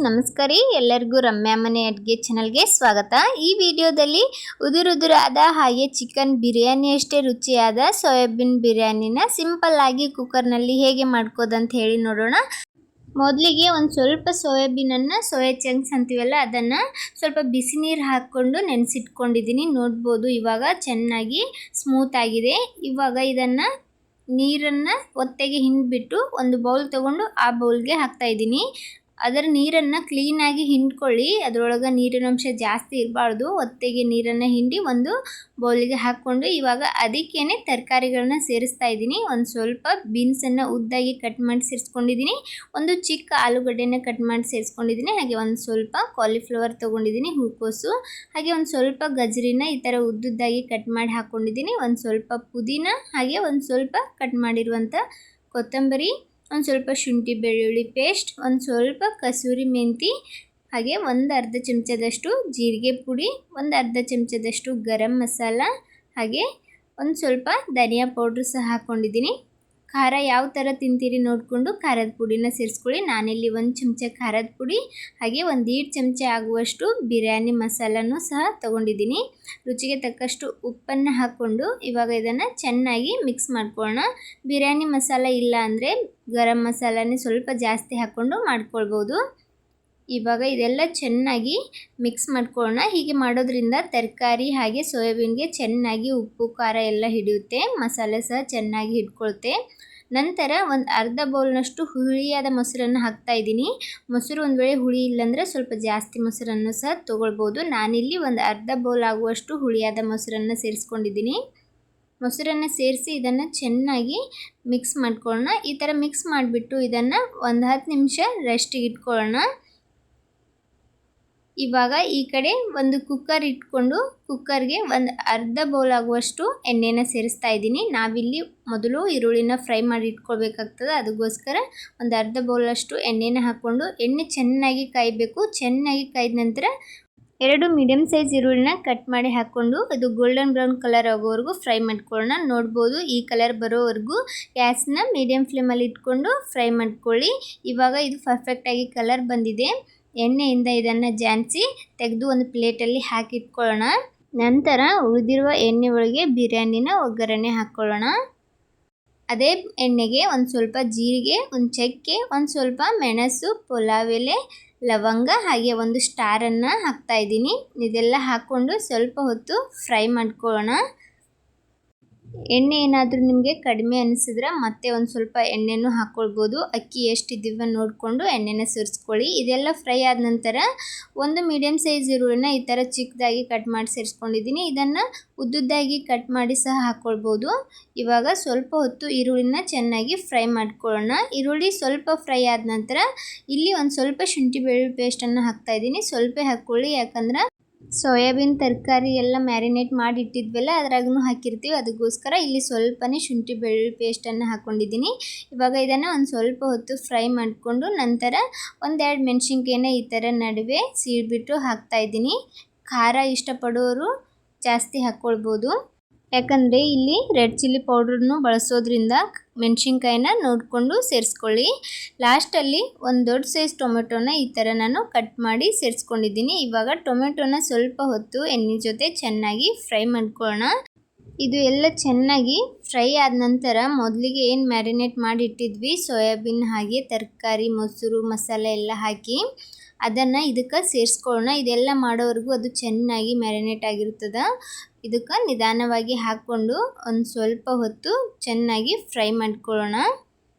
ನಮಸ್ಕಾರ ರೀ ಎಲ್ಲರಿಗೂ ರಮ್ಯಾ ಮನೆ ಅಡುಗೆ ಚಾನಲ್ಗೆ ಸ್ವಾಗತ। ಈ ವಿಡಿಯೋದಲ್ಲಿ ಉದುರುದುರಾದ ಹಾಗೆ ಚಿಕನ್ ಬಿರಿಯಾನಿ ಅಷ್ಟೇ ರುಚಿಯಾದ ಸೋಯಾಬೀನ್ ಬಿರಿಯಾನಿನ ಸಿಂಪಲ್ ಆಗಿ ಕುಕ್ಕರ್ನಲ್ಲಿ ಹೇಗೆ ಮಾಡ್ಕೋದು ಅಂತ ಹೇಳಿ ನೋಡೋಣ। ಮೊದಲಿಗೆ ಒಂದು ಸ್ವಲ್ಪ ಸೋಯಾಬೀನನ್ನು ಸೋಯಾ ಚಂಕ್ಸ್ ಅಂತೀವಲ್ಲ ಅದನ್ನು ಸ್ವಲ್ಪ ಬಿಸಿ ನೀರು ಹಾಕ್ಕೊಂಡು ನೆನೆಸಿಟ್ಕೊಂಡಿದ್ದೀನಿ। ನೋಡ್ಬೋದು ಇವಾಗ ಚೆನ್ನಾಗಿ ಸ್ಮೂತ್ ಆಗಿದೆ। ಇವಾಗ ಇದನ್ನು ನೀರನ್ನು ಒತ್ತೆಗೆ ಹಿಂಡ್ಬಿಟ್ಟು ಒಂದು ಬೌಲ್ ತಗೊಂಡು ಆ ಬೌಲ್ಗೆ ಹಾಕ್ತಾ ಇದ್ದೀನಿ। ಅದರ ನೀರನ್ನು ಕ್ಲೀನಾಗಿ ಹಿಂಡ್ಕೊಳ್ಳಿ, ಅದರೊಳಗೆ ನೀರಿನ ಅಂಶ ಜಾಸ್ತಿ ಇರಬಾರ್ದು। ಒತ್ತೆಗೆ ನೀರನ್ನು ಹಿಂಡಿ ಒಂದು ಬೌಲಿಗೆ ಹಾಕ್ಕೊಂಡು ಇವಾಗ ಅದಕ್ಕೇನೆ ತರಕಾರಿಗಳನ್ನ ಸೇರಿಸ್ತಾ ಇದ್ದೀನಿ। ಒಂದು ಸ್ವಲ್ಪ ಬೀನ್ಸನ್ನು ಉದ್ದಾಗಿ ಕಟ್ ಮಾಡಿ ಸೇರಿಸ್ಕೊಂಡಿದ್ದೀನಿ, ಒಂದು ಚಿಕ್ಕ ಆಲೂಗಡ್ಡೆನ ಕಟ್ ಮಾಡಿ ಸೇರಿಸ್ಕೊಂಡಿದ್ದೀನಿ, ಹಾಗೆ ಒಂದು ಸ್ವಲ್ಪ ಕಾಲಿಫ್ಲವರ್ ತೊಗೊಂಡಿದ್ದೀನಿ ಹೂಕೋಸು, ಹಾಗೆ ಒಂದು ಸ್ವಲ್ಪ ಗಜರಿನ ಈ ಥರ ಉದ್ದುದ್ದಾಗಿ ಕಟ್ ಮಾಡಿ ಹಾಕ್ಕೊಂಡಿದ್ದೀನಿ, ಒಂದು ಸ್ವಲ್ಪ ಪುದೀನ, ಹಾಗೆ ಒಂದು ಸ್ವಲ್ಪ ಕಟ್ ಮಾಡಿರುವಂಥ ಕೊತ್ತಂಬರಿ, ಒಂದು ಸ್ವಲ್ಪ ಶುಂಠಿ ಬೆಳ್ಳುಳ್ಳಿ ಪೇಸ್ಟ್, ಒಂದು ಸ್ವಲ್ಪ ಕಸೂರಿ ಮೆಂತಿ, ಹಾಗೆ ಒಂದು ಅರ್ಧ ಚಮಚದಷ್ಟು ಜೀರಿಗೆ ಪುಡಿ, ಒಂದು ಅರ್ಧ ಚಮಚದಷ್ಟು ಗರಂ ಮಸಾಲ, ಹಾಗೆ ಒಂದು ಸ್ವಲ್ಪ ಧನಿಯಾ ಪೌಡ್ರ್ ಸಹ ಹಾಕ್ಕೊಂಡಿದ್ದೀನಿ। ಖಾರ ಯಾವ ಥರ ತಿಂತೀರಿ ನೋಡಿಕೊಂಡು ಖಾರದ ಪುಡಿನ ಸೇರಿಸ್ಕೊಳ್ಳಿ। ನಾನಿಲ್ಲಿ ಒಂದು ಚಮಚ ಖಾರದ ಪುಡಿ ಹಾಗೆ ಒಂದು 1.5 ಚಮಚ ಆಗುವಷ್ಟು ಬಿರಿಯಾನಿ ಮಸಾಲನೂ ಸಹ ತೊಗೊಂಡಿದ್ದೀನಿ। ರುಚಿಗೆ ತಕ್ಕಷ್ಟು ಉಪ್ಪನ್ನು ಹಾಕ್ಕೊಂಡು ಇವಾಗ ಇದನ್ನು ಚೆನ್ನಾಗಿ ಮಿಕ್ಸ್ ಮಾಡ್ಕೊಳ್ಳೋಣ। ಬಿರಿಯಾನಿ ಮಸಾಲ ಇಲ್ಲ ಅಂದರೆ ಗರಂ ಮಸಾಲನೇ ಸ್ವಲ್ಪ ಜಾಸ್ತಿ ಹಾಕ್ಕೊಂಡು ಮಾಡ್ಕೊಳ್ಬೋದು। ಇವಾಗ ಇದೆಲ್ಲ ಚೆನ್ನಾಗಿ ಮಿಕ್ಸ್ ಮಾಡ್ಕೊಳ್ಳೋಣ। ಹೀಗೆ ಮಾಡೋದ್ರಿಂದ ತರಕಾರಿ ಹಾಗೆ ಸೋಯಾಬೀನ್ಗೆ ಚೆನ್ನಾಗಿ ಉಪ್ಪು ಖಾರ ಎಲ್ಲ ಹಿಡಿಯುತ್ತೆ, ಮಸಾಲೆ ಸಹ ಚೆನ್ನಾಗಿ ಹಿಡ್ಕೊಳುತ್ತೆ। ನಂತರ ಒಂದು ಅರ್ಧ ಬೌಲ್ನಷ್ಟು ಹುಳಿಯಾದ ಮೊಸರನ್ನು ಹಾಕ್ತಾ ಇದ್ದೀನಿ। ಮೊಸರು ಒಂದು ವೇಳೆ ಹುಳಿ ಇಲ್ಲಾಂದರೆ ಸ್ವಲ್ಪ ಜಾಸ್ತಿ ಮೊಸರನ್ನು ಸಹ ತೊಗೊಳ್ಬೋದು। ನಾನಿಲ್ಲಿ ಒಂದು ಅರ್ಧ ಬೌಲ್ ಆಗುವಷ್ಟು ಹುಳಿಯಾದ ಮೊಸರನ್ನು ಸೇರಿಸ್ಕೊಂಡಿದ್ದೀನಿ। ಮೊಸರನ್ನು ಸೇರಿಸಿ ಇದನ್ನು ಚೆನ್ನಾಗಿ ಮಿಕ್ಸ್ ಮಾಡ್ಕೊಳ್ಳೋಣ। ಈ ಥರ ಮಿಕ್ಸ್ ಮಾಡಿಬಿಟ್ಟು ಇದನ್ನು ಒಂದು 10 ನಿಮಿಷ ರೆಸ್ಟಿಗೆ ಇಟ್ಕೊಳ್ಳೋಣ। ಇವಾಗ ಈ ಕಡೆ ಒಂದು ಕುಕ್ಕರ್ ಇಟ್ಕೊಂಡು ಕುಕ್ಕರ್ಗೆ ಒಂದು ಅರ್ಧ ಬೌಲ್ ಆಗುವಷ್ಟು ಎಣ್ಣೆನ ಸೇರಿಸ್ತಾ ಇದ್ದೀನಿ। ನಾವಿಲ್ಲಿ ಮೊದಲು ಈರುಳ್ಳಿನ ಫ್ರೈ ಮಾಡಿ ಇಟ್ಕೊಳ್ಬೇಕಾಗ್ತದೆ, ಅದಕ್ಕೋಸ್ಕರ ಒಂದು ಅರ್ಧ ಬೌಲಷ್ಟು ಎಣ್ಣೆನ ಹಾಕ್ಕೊಂಡು ಎಣ್ಣೆ ಚೆನ್ನಾಗಿ ಕಾಯಬೇಕು। ಚೆನ್ನಾಗಿ ಕಾಯ್ದ ನಂತರ 2 ಮೀಡಿಯಮ್ ಸೈಜ್ ಈರುಳ್ಳಿನ ಕಟ್ ಮಾಡಿ ಹಾಕ್ಕೊಂಡು ಅದು ಗೋಲ್ಡನ್ ಬ್ರೌನ್ ಕಲರ್ ಆಗೋವರೆಗೂ ಫ್ರೈ ಮಾಡ್ಕೊಳ್ಳೋಣ। ನೋಡ್ಬೋದು ಈ ಕಲರ್ ಬರೋವರೆಗೂ ಗ್ಯಾಸ್ನ ಮೀಡಿಯಮ್ ಫ್ಲೇಮಲ್ಲಿ ಇಟ್ಕೊಂಡು ಫ್ರೈ ಮಾಡ್ಕೊಳ್ಳಿ। ಇವಾಗ ಇದು ಪರ್ಫೆಕ್ಟಾಗಿ ಕಲರ್ ಬಂದಿದೆ। ಎಣ್ಣೆಯಿಂದ ಇದನ್ನು ಜಾನ್ಸಿ ತೆಗೆದು ಒಂದು ಪ್ಲೇಟಲ್ಲಿ ಹಾಕಿಟ್ಕೊಳ್ಳೋಣ। ನಂತರ ಉಳಿದಿರುವ ಎಣ್ಣೆ ಒಳಗೆ ಬಿರಿಯಾನಿನ ಒಗ್ಗರಣೆ ಹಾಕ್ಕೊಳ್ಳೋಣ। ಅದೇ ಎಣ್ಣೆಗೆ ಒಂದು ಸ್ವಲ್ಪ ಜೀರಿಗೆ, ಒಂದು ಚಕ್ಕೆ, ಒಂದು ಸ್ವಲ್ಪ ಮೆಣಸು, ಪಲಾವ್ ಎಲೆ, ಲವಂಗ, ಹಾಗೆ ಒಂದು ಸ್ಟಾರನ್ನು ಹಾಕ್ತಾ ಇದ್ದೀನಿ। ಇದೆಲ್ಲ ಹಾಕ್ಕೊಂಡು ಸ್ವಲ್ಪ ಹೊತ್ತು ಫ್ರೈ ಮಾಡ್ಕೊಳ್ಳೋಣ। ಎಣ್ಣೆ ಏನಾದರೂ ನಿಮಗೆ ಕಡಿಮೆ ಅನಿಸಿದ್ರೆ ಮತ್ತೆ ಒಂದು ಸ್ವಲ್ಪ ಎಣ್ಣೆನೂ ಹಾಕ್ಕೊಳ್ಬೋದು। ಅಕ್ಕಿ ಎಷ್ಟಿದ್ದೀವ ನೋಡಿಕೊಂಡು ಎಣ್ಣೆನ ಸೇರಿಸ್ಕೊಳ್ಳಿ। ಇದೆಲ್ಲ ಫ್ರೈ ಆದ ನಂತರ ಒಂದು ಮೀಡಿಯಮ್ ಸೈಜ್ ಈರುಳ್ಳಿನ ಈ ಥರ ಚಿಕ್ಕದಾಗಿ ಕಟ್ ಮಾಡಿ ಸೇರಿಸ್ಕೊಂಡಿದ್ದೀನಿ, ಇದನ್ನು ಉದ್ದುದ್ದಾಗಿ ಕಟ್ ಮಾಡಿ ಸಹ ಹಾಕ್ಕೊಳ್ಬೋದು। ಇವಾಗ ಸ್ವಲ್ಪ ಹೊತ್ತು ಈರುಳ್ಳಿನ ಚೆನ್ನಾಗಿ ಫ್ರೈ ಮಾಡ್ಕೊಳ್ಳೋಣ। ಈರುಳ್ಳಿ ಸ್ವಲ್ಪ ಫ್ರೈ ಆದ ನಂತರ ಇಲ್ಲಿ ಒಂದು ಸ್ವಲ್ಪ ಶುಂಠಿ ಬೆಳ್ಳುಳ್ಳಿ ಪೇಸ್ಟನ್ನು ಹಾಕ್ತಾ ಇದ್ದೀನಿ, ಸ್ವಲ್ಪ ಹಾಕ್ಕೊಳ್ಳಿ, ಯಾಕಂದ್ರೆ ಸೋಯಾಬೀನ್ ತರಕಾರಿ ಎಲ್ಲ ಮ್ಯಾರಿನೇಟ್ ಮಾಡಿ ಇಟ್ಟಿದ್ವಲ್ಲ ಅದ್ರಾಗೂ ಹಾಕಿರ್ತೀವಿ, ಅದಕ್ಕೋಸ್ಕರ ಇಲ್ಲಿ ಸ್ವಲ್ಪನೇ ಶುಂಠಿ ಬೆಳ್ಳುಳ್ಳಿ ಪೇಸ್ಟನ್ನು ಹಾಕ್ಕೊಂಡಿದ್ದೀನಿ। ಇವಾಗ ಇದನ್ನು ಒಂದು ಸ್ವಲ್ಪ ಹೊತ್ತು ಫ್ರೈ ಮಾಡಿಕೊಂಡು ನಂತರ 1-2 ಮೆಣಸಿನ್ಕಾಯಿನ ಈ ಥರ ನಡುವೆ ಸೀಳ್ಬಿಟ್ಟು ಹಾಕ್ತಾ ಇದ್ದೀನಿ। ಖಾರ ಇಷ್ಟಪಡೋರು ಜಾಸ್ತಿ ಹಾಕ್ಕೊಳ್ಬೋದು, ಯಾಕಂದರೆ ಇಲ್ಲಿ ರೆಡ್ ಚಿಲ್ಲಿ ಪೌಡ್ರನ್ನು ಬಳಸೋದ್ರಿಂದ ಮೆಣಸಿನ್ಕಾಯಿನ ನೋಡಿಕೊಂಡು ಸೇರಿಸ್ಕೊಳ್ಳಿ। ಲಾಸ್ಟಲ್ಲಿ ಒಂದು ದೊಡ್ಡ ಸೈಜ್ ಟೊಮೆಟೊನ ಈ ಥರ ನಾನು ಕಟ್ ಮಾಡಿ ಸೇರಿಸ್ಕೊಂಡಿದ್ದೀನಿ। ಇವಾಗ ಟೊಮೆಟೊನ ಸ್ವಲ್ಪ ಹೊತ್ತು ಎಣ್ಣೆ ಜೊತೆ ಚೆನ್ನಾಗಿ ಫ್ರೈ ಮಾಡ್ಕೊಳ್ಳೋಣ। ಇದು ಎಲ್ಲ ಚೆನ್ನಾಗಿ ಫ್ರೈ ಆದ ನಂತರ ಮೊದಲಿಗೆ ಏನು ಮ್ಯಾರಿನೇಟ್ ಮಾಡಿ ಇಟ್ಟಿದ್ವಿ ಸೋಯಾಬೀನ್ ಹಾಗೆ ತರಕಾರಿ, ಮೊಸರು, ಮಸಾಲೆ ಎಲ್ಲ ಹಾಕಿ ಅದನ್ನು ಇದಕ್ಕೆ ಸೇರಿಸ್ಕೊಳ್ಳೋಣ। ಇದೆಲ್ಲ ಮಾಡೋವರೆಗೂ ಅದು ಚೆನ್ನಾಗಿ ಮ್ಯಾರಿನೇಟ್ ಆಗಿರ್ತದೆ। ಇದಕ್ಕೆ ನಿಧಾನವಾಗಿ ಹಾಕ್ಕೊಂಡು ಒಂದು ಸ್ವಲ್ಪ ಹೊತ್ತು ಚೆನ್ನಾಗಿ ಫ್ರೈ ಮಾಡ್ಕೊಳ್ಳೋಣ।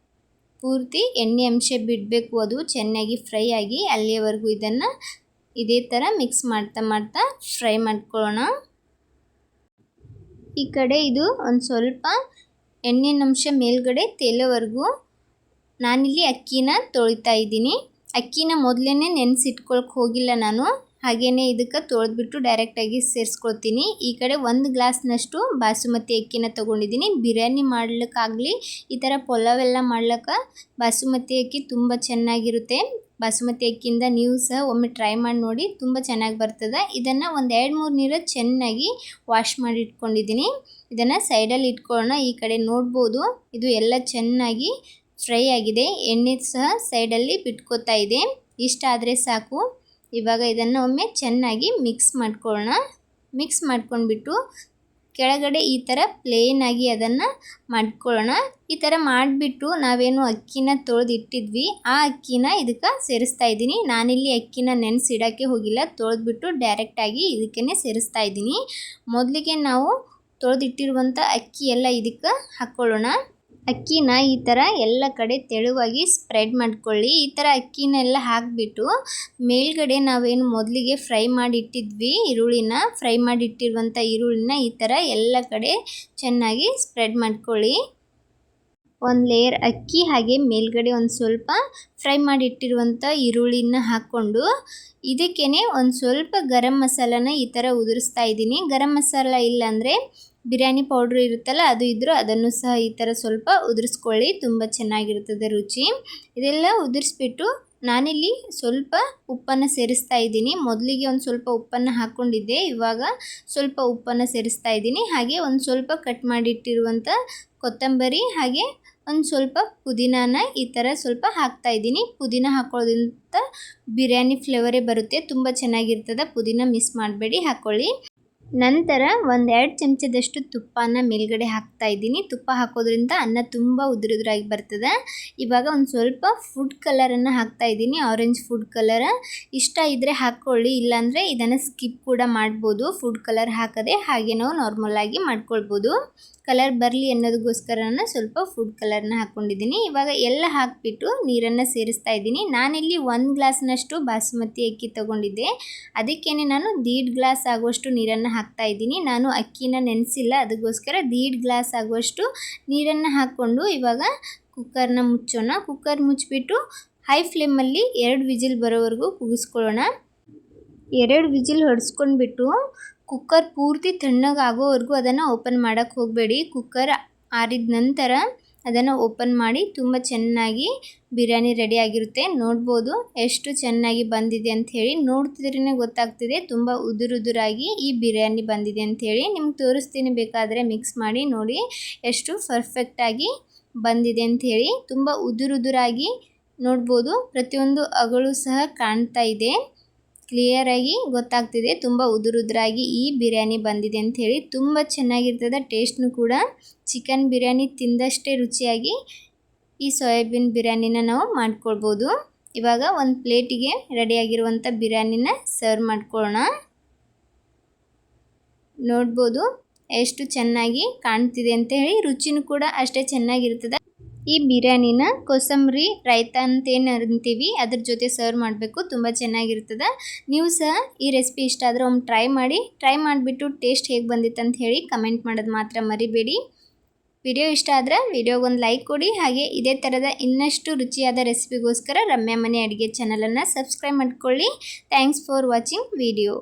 ಪೂರ್ತಿ ಎಣ್ಣೆ ಅಂಶ ಬಿಡಬೇಕು, ಅದು ಚೆನ್ನಾಗಿ ಫ್ರೈ ಆಗಿ ಅಲ್ಲಿಯವರೆಗೂ ಇದನ್ನು ಇದೇ ಥರ ಮಿಕ್ಸ್ ಮಾಡ್ತಾ ಫ್ರೈ ಮಾಡ್ಕೊಳ್ಳೋಣ। ಈ ಕಡೆ ಇದು ಒಂದು ಸ್ವಲ್ಪ ಎಣ್ಣೆನ ಅಂಶ ಮೇಲ್ಗಡೆ ತೇಲೋವರೆಗೂ ನಾನಿಲ್ಲಿ ಅಕ್ಕಿನ ತೊಳಿತಾ ಇದ್ದೀನಿ। ಅಕ್ಕಿನ ಮೊದಲೇ ನೆನೆಸಿಟ್ಕೊಳಕ್ಕೆ ಹೋಗಿಲ್ಲ ನಾನು, ಹಾಗೆಯೇ ಇದಕ್ಕೆ ತೊಳೆದ್ಬಿಟ್ಟು ಡೈರೆಕ್ಟಾಗಿ ಸೇರಿಸ್ಕೊಳ್ತೀನಿ। ಈ ಕಡೆ 1 ಗ್ಲಾಸ್ನಷ್ಟು ಬಾಸುಮತಿ ಅಕ್ಕಿನ ತೊಗೊಂಡಿದ್ದೀನಿ। ಬಿರಿಯಾನಿ ಮಾಡ್ಲಿಕ್ಕಾಗಲಿ ಈ ಥರ ಪಲಾವ್ ಎಲ್ಲ ಮಾಡ್ಲಿಕ್ಕೆ ಬಾಸುಮತಿ ಅಕ್ಕಿ ತುಂಬ ಚೆನ್ನಾಗಿರುತ್ತೆ। ಬಾಸುಮತಿ ಅಕ್ಕಿಯಿಂದ ನೀವು ಸಹ ಒಮ್ಮೆ ಟ್ರೈ ಮಾಡಿ ನೋಡಿ, ತುಂಬ ಚೆನ್ನಾಗಿ ಬರ್ತದೆ। ಇದನ್ನು ಒಂದು 2-3 ನೀರು ಚೆನ್ನಾಗಿ ವಾಶ್ ಮಾಡಿ ಇಟ್ಕೊಂಡಿದ್ದೀನಿ, ಇದನ್ನು ಸೈಡಲ್ಲಿ ಇಟ್ಕೊಳ್ಳೋಣ। ಈ ಕಡೆ ನೋಡ್ಬೋದು ಇದು ಎಲ್ಲ ಚೆನ್ನಾಗಿ ಫ್ರೈ ಆಗಿದೆ, ಎಣ್ಣೆ ಸಹ ಸೈಡಲ್ಲಿ ಬಿಟ್ಕೋತಾ ಇದೆ। ಇಷ್ಟ ಆದರೆ ಸಾಕು. ಇವಾಗ ಇದನ್ನು ಒಮ್ಮೆ ಚೆನ್ನಾಗಿ ಮಿಕ್ಸ್ ಮಾಡ್ಕೊಳ್ಳೋಣ. ಮಿಕ್ಸ್ ಮಾಡ್ಕೊಂಡ್ಬಿಟ್ಟು ಕೆಳಗಡೆ ಈ ಥರ ಪ್ಲೇನಾಗಿ ಅದನ್ನು ಮಾಡ್ಕೊಳ್ಳೋಣ. ಈ ಥರ ಮಾಡಿಬಿಟ್ಟು ನಾವೇನು ಅಕ್ಕಿನ ತೊಳೆದಿಟ್ಟಿದ್ವಿ ಆ ಅಕ್ಕಿನ ಇದಕ್ಕೆ ಸೇರಿಸ್ತಾ ಇದ್ದೀನಿ. ನಾನಿಲ್ಲಿ ಅಕ್ಕಿನ ನೆನೆಸಿಡೋಕ್ಕೆ ಹೋಗಿಲ್ಲ, ತೊಳೆದ್ಬಿಟ್ಟು ಡೈರೆಕ್ಟಾಗಿ ಇದಕ್ಕೇ ಸೇರಿಸ್ತಾ ಇದ್ದೀನಿ. ಮೊದಲಿಗೆ ನಾವು ತೊಳೆದಿಟ್ಟಿರುವಂಥ ಅಕ್ಕಿ ಎಲ್ಲ ಇದಕ್ಕೆ ಹಾಕ್ಕೊಳ್ಳೋಣ. ಅಕ್ಕಿನ ಈ ಥರ ಎಲ್ಲ ಕಡೆ ತೆಳುವಾಗಿ ಸ್ಪ್ರೆಡ್ ಮಾಡ್ಕೊಳ್ಳಿ. ಈ ಥರ ಅಕ್ಕಿನೆಲ್ಲ ಹಾಕಿಬಿಟ್ಟು ಮೇಲ್ಗಡೆ ನಾವೇನು ಮೊದಲಿಗೆ ಫ್ರೈ ಮಾಡಿಟ್ಟಿದ್ವಿ ಫ್ರೈ ಮಾಡಿಟ್ಟಿರುವಂಥ ಈರುಳ್ಳಿನ ಈ ಥರ ಎಲ್ಲ ಕಡೆ ಚೆನ್ನಾಗಿ ಸ್ಪ್ರೆಡ್ ಮಾಡ್ಕೊಳ್ಳಿ. ಒಂದು ಲೇಯರ್ ಅಕ್ಕಿ ಹಾಗೆ ಮೇಲ್ಗಡೆ ಒಂದು ಸ್ವಲ್ಪ ಫ್ರೈ ಮಾಡಿಟ್ಟಿರುವಂಥ ಈರುಳ್ಳಿನ ಹಾಕ್ಕೊಂಡು ಇದಕ್ಕೇ ಒಂದು ಸ್ವಲ್ಪ ಗರಂ ಮಸಾಲನ ಈ ಥರ ಉದುರಿಸ್ತಾ ಇದ್ದೀನಿ. ಗರಂ ಮಸಾಲ ಇಲ್ಲಾಂದರೆ ಬಿರಿಯಾನಿ ಪೌಡ್ರ್ ಇರುತ್ತಲ್ಲ ಅದು ಇದ್ದರೂ ಅದನ್ನು ಸಹ ಈ ಥರ ಸ್ವಲ್ಪ ಉದುರಿಸ್ಕೊಳ್ಳಿ, ತುಂಬ ಚೆನ್ನಾಗಿರ್ತದೆ ರುಚಿ. ಇದೆಲ್ಲ ಉದುರಿಸ್ಬಿಟ್ಟು ನಾನಿಲ್ಲಿ ಸ್ವಲ್ಪ ಉಪ್ಪನ್ನು ಸೇರಿಸ್ತಾ ಇದ್ದೀನಿ. ಮೊದಲಿಗೆ ಒಂದು ಸ್ವಲ್ಪ ಉಪ್ಪನ್ನು ಹಾಕ್ಕೊಂಡಿದ್ದೆ, ಇವಾಗ ಸ್ವಲ್ಪ ಉಪ್ಪನ್ನು ಸೇರಿಸ್ತಾ ಇದ್ದೀನಿ. ಹಾಗೆ ಒಂದು ಸ್ವಲ್ಪ ಕಟ್ ಮಾಡಿಟ್ಟಿರುವಂಥ ಕೊತ್ತಂಬರಿ ಹಾಗೆ ಒಂದು ಸ್ವಲ್ಪ ಪುದೀನಾನ ಈ ಥರ ಸ್ವಲ್ಪ ಹಾಕ್ತಾ ಇದ್ದೀನಿ. ಪುದೀನ ಹಾಕೊಳ್ಳೋದ್ರಿಂದ ಬಿರಿಯಾನಿ ಫ್ಲೇವರೇ ಬರುತ್ತೆ, ತುಂಬ ಚೆನ್ನಾಗಿರ್ತದೆ. ಪುದೀನ ಮಿಸ್ ಮಾಡಬೇಡಿ, ಹಾಕ್ಕೊಳ್ಳಿ. ನಂತರ 1-2 ಚಮಚದಷ್ಟು ತುಪ್ಪನ ಮೇಲ್ಗಡೆ ಹಾಕ್ತಾ ಇದ್ದೀನಿ. ತುಪ್ಪ ಹಾಕೋದ್ರಿಂದ ಅನ್ನ ತುಂಬ ಉದುರಾಗಿ ಬರ್ತದೆ. ಇವಾಗ ಒಂದು ಸ್ವಲ್ಪ ಫುಡ್ ಕಲರನ್ನು ಹಾಕ್ತಾ ಇದ್ದೀನಿ, ಆರೆಂಜ್ ಫುಡ್ ಕಲರ್. ಇಷ್ಟ ಇದ್ದರೆ ಹಾಕ್ಕೊಳ್ಳಿ, ಇಲ್ಲಾಂದರೆ ಇದನ್ನು ಸ್ಕಿಪ್ ಕೂಡ ಮಾಡ್ಬೋದು. ಫುಡ್ ಕಲರ್ ಹಾಕದೆ ಹಾಗೆ ನಾವು ನಾರ್ಮಲಾಗಿ ಮಾಡ್ಕೊಳ್ಬೋದು. ಕಲರ್ ಬರಲಿ ಅನ್ನೋದಕ್ಕೋಸ್ಕರ ಸ್ವಲ್ಪ ಫುಡ್ ಕಲರ್ನ ಹಾಕ್ಕೊಂಡಿದ್ದೀನಿ. ಇವಾಗ ಎಲ್ಲ ಹಾಕಿಬಿಟ್ಟು ನೀರನ್ನು ಸೇರಿಸ್ತಾ ಇದ್ದೀನಿ. ನಾನಿಲ್ಲಿ 1 ಗ್ಲಾಸ್ನಷ್ಟು ಬಾಸುಮತಿ ಅಕ್ಕಿ ತೊಗೊಂಡಿದ್ದೆ, ಅದಕ್ಕೇ ನಾನು 1.5 ಗ್ಲಾಸ್ ಆಗುವಷ್ಟು ನೀರನ್ನು ಹಾಕ್ತಾ ಇದ್ದೀನಿ. ನಾನು ಅಕ್ಕಿನ ನೆನೆಸಿಲ್ಲ, ಅದಕ್ಕೋಸ್ಕರ 1.5 ಗ್ಲಾಸ್ ಆಗುವಷ್ಟು ನೀರನ್ನು ಹಾಕ್ಕೊಂಡು ಇವಾಗ ಕುಕ್ಕರ್ನ ಮುಚ್ಚೋಣ. ಕುಕ್ಕರ್ ಮುಚ್ಚಿಬಿಟ್ಟು ಹೈ ಫ್ಲೇಮಲ್ಲಿ 2 ವಿಜಿಲ್ ಬರೋವರೆಗೂ ಕೂಗಿಸ್ಕೊಳ್ಳೋಣ. 2 ವಿಜಿಲ್ ಹೊಡೆಸ್ಕೊಂಡ್ಬಿಟ್ಟು ಕುಕ್ಕರ್ ಪೂರ್ತಿ ತಣ್ಣಗಾಗೋವರೆಗೂ ಅದನ್ನು ಓಪನ್ ಮಾಡೋಕ್ಕೆ ಹೋಗಬೇಡಿ. ಕುಕ್ಕರ್ ಆರಿದ ನಂತರ ಅದನ್ನು ಓಪನ್ ಮಾಡಿ ತುಂಬ ಚೆನ್ನಾಗಿ ಬಿರಿಯಾನಿ ರೆಡಿ ಆಗಿರುತ್ತೆ. ನೋಡ್ಬೋದು ಎಷ್ಟು ಚೆನ್ನಾಗಿ ಬಂದಿದೆ ಅಂಥೇಳಿ, ನೋಡ್ತಿದ್ರೇ ಗೊತ್ತಾಗ್ತಿದೆ ತುಂಬ ಉದುರಾಗಿ ಈ ಬಿರಿಯಾನಿ ಬಂದಿದೆ ಅಂಥೇಳಿ. ನಿಮ್ಗೆ ತೋರಿಸ್ತೀನಿ, ಬೇಕಾದರೆ ಮಿಕ್ಸ್ ಮಾಡಿ ನೋಡಿ ಎಷ್ಟು ಪರ್ಫೆಕ್ಟಾಗಿ ಬಂದಿದೆ ಅಂಥೇಳಿ. ತುಂಬ ಉದುರಾಗಿ ನೋಡ್ಬೋದು, ಪ್ರತಿಯೊಂದು ಅಗಳು ಸಹ ಕಾಣ್ತಾ ಇದೆ, ಕ್ಲಿಯರಾಗಿ ಗೊತ್ತಾಗ್ತಿದೆ ತುಂಬ ಉದುರಾಗಿ ಈ ಬಿರಿಯಾನಿ ಬಂದಿದೆ ಅಂಥೇಳಿ. ತುಂಬ ಚೆನ್ನಾಗಿರ್ತದೆ, ಟೇಸ್ಟ್ನು ಕೂಡ ಚಿಕನ್ ಬಿರಿಯಾನಿ ತಿಂದಷ್ಟೇ ರುಚಿಯಾಗಿ ಈ ಸೋಯಾಬೀನ್ ಬಿರಿಯಾನಿನ ನಾವು ಮಾಡ್ಕೊಳ್ಬೋದು. ಇವಾಗ ಒಂದು ಪ್ಲೇಟಿಗೆ ರೆಡಿಯಾಗಿರುವಂಥ ಬಿರಿಯಾನಿನ ಸರ್ವ್ ಮಾಡ್ಕೊಳ್ಳೋಣ. ನೋಡ್ಬೋದು ಎಷ್ಟು ಚೆನ್ನಾಗಿ ಕಾಣ್ತಿದೆ ಅಂತ ಹೇಳಿ, ರುಚಿನೂ ಕೂಡ ಅಷ್ಟೇ ಚೆನ್ನಾಗಿರ್ತದೆ. ಈ ಬಿರಿಯಾನಿನ ಕೋಸಂಬರಿ ರೈತ ಅಂತೇನು ಅಂತೀವಿ ಅದ್ರ ಜೊತೆ ಸರ್ವ್ ಮಾಡಬೇಕು, ತುಂಬ ಚೆನ್ನಾಗಿರ್ತದೆ. ನೀವು ಸಹ ಈ ರೆಸಿಪಿ ಇಷ್ಟ ಆದರೆ ಒಮ್ಮೆ ಟ್ರೈ ಮಾಡಿಬಿಟ್ಟು ಟೇಸ್ಟ್ ಹೇಗೆ ಬಂದಿತ್ತು ಅಂತ ಹೇಳಿ ಕಮೆಂಟ್ ಮಾಡೋದು ಮಾತ್ರ ಮರಿಬೇಡಿ. ವಿಡಿಯೋ ಇಷ್ಟ ಆದರೆ ವಿಡಿಯೋಗೊಂದು ಲೈಕ್ ಕೊಡಿ. ಹಾಗೆ ಇದೇ ಥರದ ಇನ್ನಷ್ಟು ರುಚಿಯಾದ ರೆಸಿಪಿಗೋಸ್ಕರ ರಮ್ಯಾ ಮನೆ ಅಡುಗೆ ಚಾನಲನ್ನು ಸಬ್ಸ್ಕ್ರೈಬ್ ಮಾಡ್ಕೊಳ್ಳಿ. Thanks for watching video.